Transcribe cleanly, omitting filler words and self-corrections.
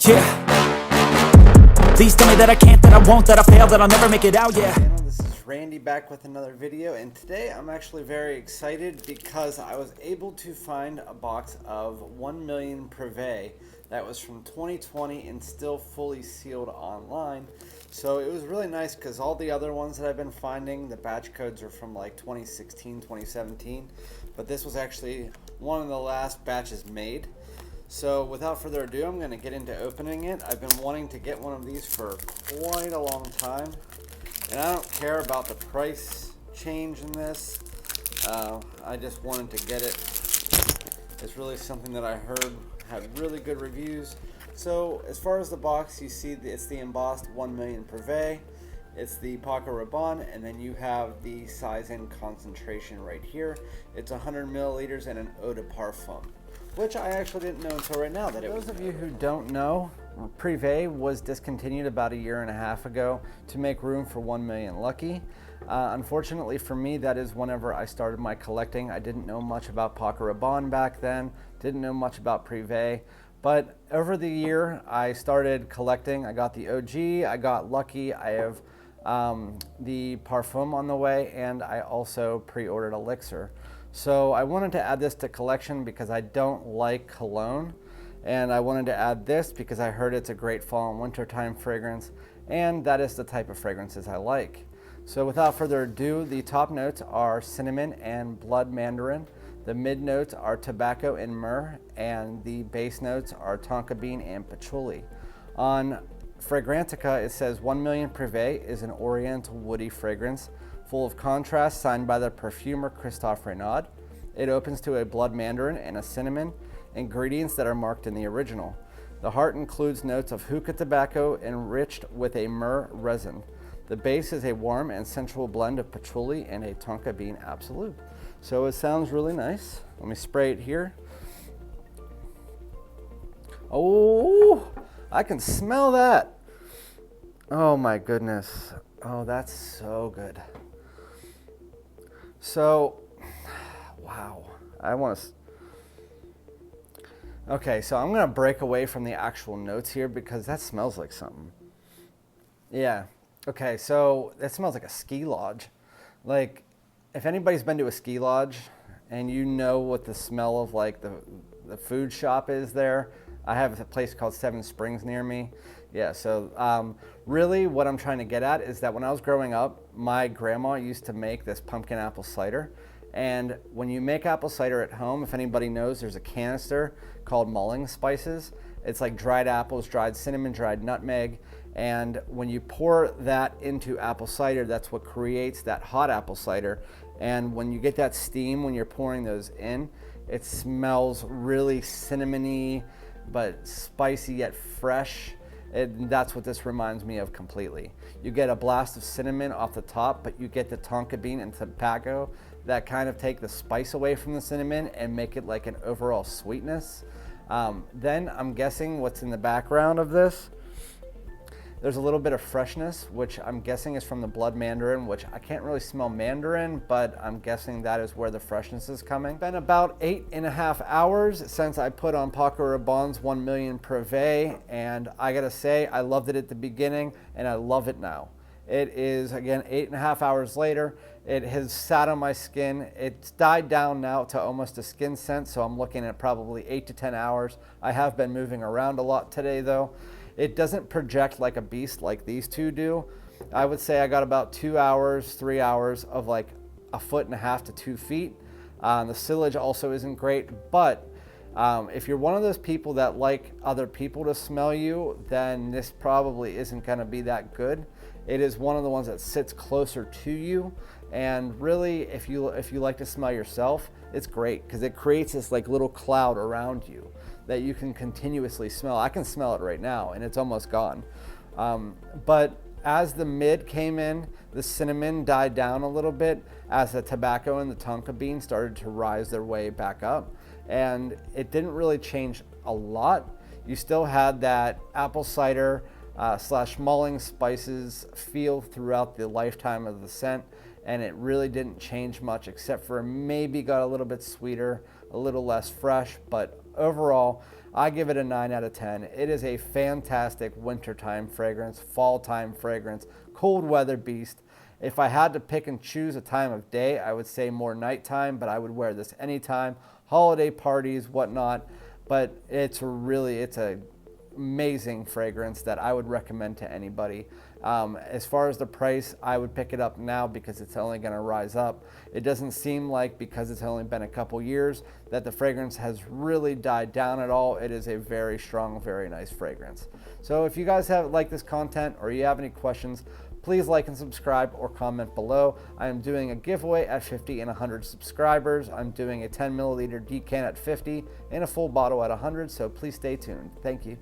Yeah. Please tell me that I can't, that I won't, that I fail, that I'll never make it out, yeah. This is Randy back with another video, and today I'm actually very excited because I was able to find a box of 1 million Prive that was from 2020 and still fully sealed online. So it was really nice because all the other ones that I've been finding, the batch codes are from like 2016, 2017, but this was actually one of the last batches made. So without further ado, I'm going to get into opening it. I've been wanting to get one of these for quite a long time, and I don't care about the price change in this. I just wanted to get it. It's really something that I heard had really good reviews. So as far as the box, you see it's the embossed 1 million Prive. It's the Paco Rabanne, and then you have the size and concentration right here. It's 100 milliliters and an eau de parfum, which I actually didn't know until right now that it was. Those of you who don't know, Prive was discontinued about a year and a half ago to make room for 1 million Lucky. Unfortunately for me, that is whenever I started my collecting. I didn't know much about Paco Rabanne back then, didn't know much about Prive, but over the year I started collecting. I got the OG, I got Lucky, I have the Parfum on the way, and I also pre-ordered Elixir. So I wanted to add this to collection because I don't like Cologne, and I wanted to add this because I heard it's a great fall and wintertime fragrance, and that is the type of fragrances I like. So without further ado, the top notes are cinnamon and blood mandarin. The mid notes are tobacco and myrrh, and the base notes are tonka bean and patchouli. On Fragrantica, it says 1 million Prive is an oriental woody fragrance full of contrast, signed by the perfumer Christophe Renaud. It opens to a blood mandarin and a cinnamon, ingredients that are marked in the original. The heart includes notes of hookah tobacco enriched with a myrrh resin. The base is a warm and sensual blend of patchouli and a tonka bean absolute. So it sounds really nice. Let me spray it here. Oh, I can smell that. Oh my goodness. Oh, that's so good. So, wow, okay, so I'm gonna break away from the actual notes here because that smells like something. Yeah, okay, so that smells like a ski lodge. Like, if anybody's been to a ski lodge and you know what the smell of like the food shop is there, I have a place called Seven Springs near me. Yeah, so really what I'm trying to get at is that when I was growing up, my grandma used to make this pumpkin apple cider. And when you make apple cider at home, if anybody knows, there's a canister called mulling spices. It's like dried apples, dried cinnamon, dried nutmeg. And when you pour that into apple cider, that's what creates that hot apple cider. And when you get that steam, when you're pouring those in, it smells really cinnamony, but spicy yet fresh. That's what this reminds me of completely. You get a blast of cinnamon off the top, but you get the tonka bean and tobacco that kind of take the spice away from the cinnamon and make it like an overall sweetness. Then I'm guessing what's in the background of this, there's a little bit of freshness, which I'm guessing is from the blood mandarin, which I can't really smell mandarin, but I'm guessing that is where the freshness is coming. It's been about 8.5 hours since I put on Paco Rabanne's 1 million Prive, and I gotta say, I loved it at the beginning, and I love it now. It is, again, 8.5 hours later. It has sat on my skin. It's died down now to almost a skin scent, so I'm looking at probably 8 to 10 hours. I have been moving around a lot today, though. It doesn't project like a beast like these two do. I would say I got about 2 hours, 3 hours of like 1.5 to 2 feet. The sillage also isn't great, but if you're one of those people that like other people to smell you, then this probably isn't gonna be that good. It is one of the ones that sits closer to you, and really, if you like to smell yourself, it's great because it creates this like little cloud around you that you can continuously smell. I can smell it right now, and it's almost gone. But as the mid came in, the cinnamon died down a little bit as the tobacco and the tonka bean started to rise their way back up, and it didn't really change a lot. You still had that apple cider slash mulling spices feel throughout the lifetime of the scent, and it really didn't change much except for maybe got a little bit sweeter, a little less fresh, but overall, I give it a 9 out of 10. It is a fantastic wintertime fragrance, fall time fragrance, cold weather beast. If I had to pick and choose a time of day, I would say more nighttime, but I would wear this anytime, holiday parties, whatnot. But it's a amazing fragrance that I would recommend to anybody. As far as the price, I would pick it up now because it's only going to rise up. It doesn't seem like, because it's only been a couple years, that the fragrance has really died down at all. It is a very strong, very nice fragrance. So if you guys have liked this content or you have any questions, please like and subscribe or comment below. I am doing a giveaway at 50 and 100 subscribers. I'm doing a 10 milliliter decan at 50 and a full bottle at 100, so please stay tuned. Thank you.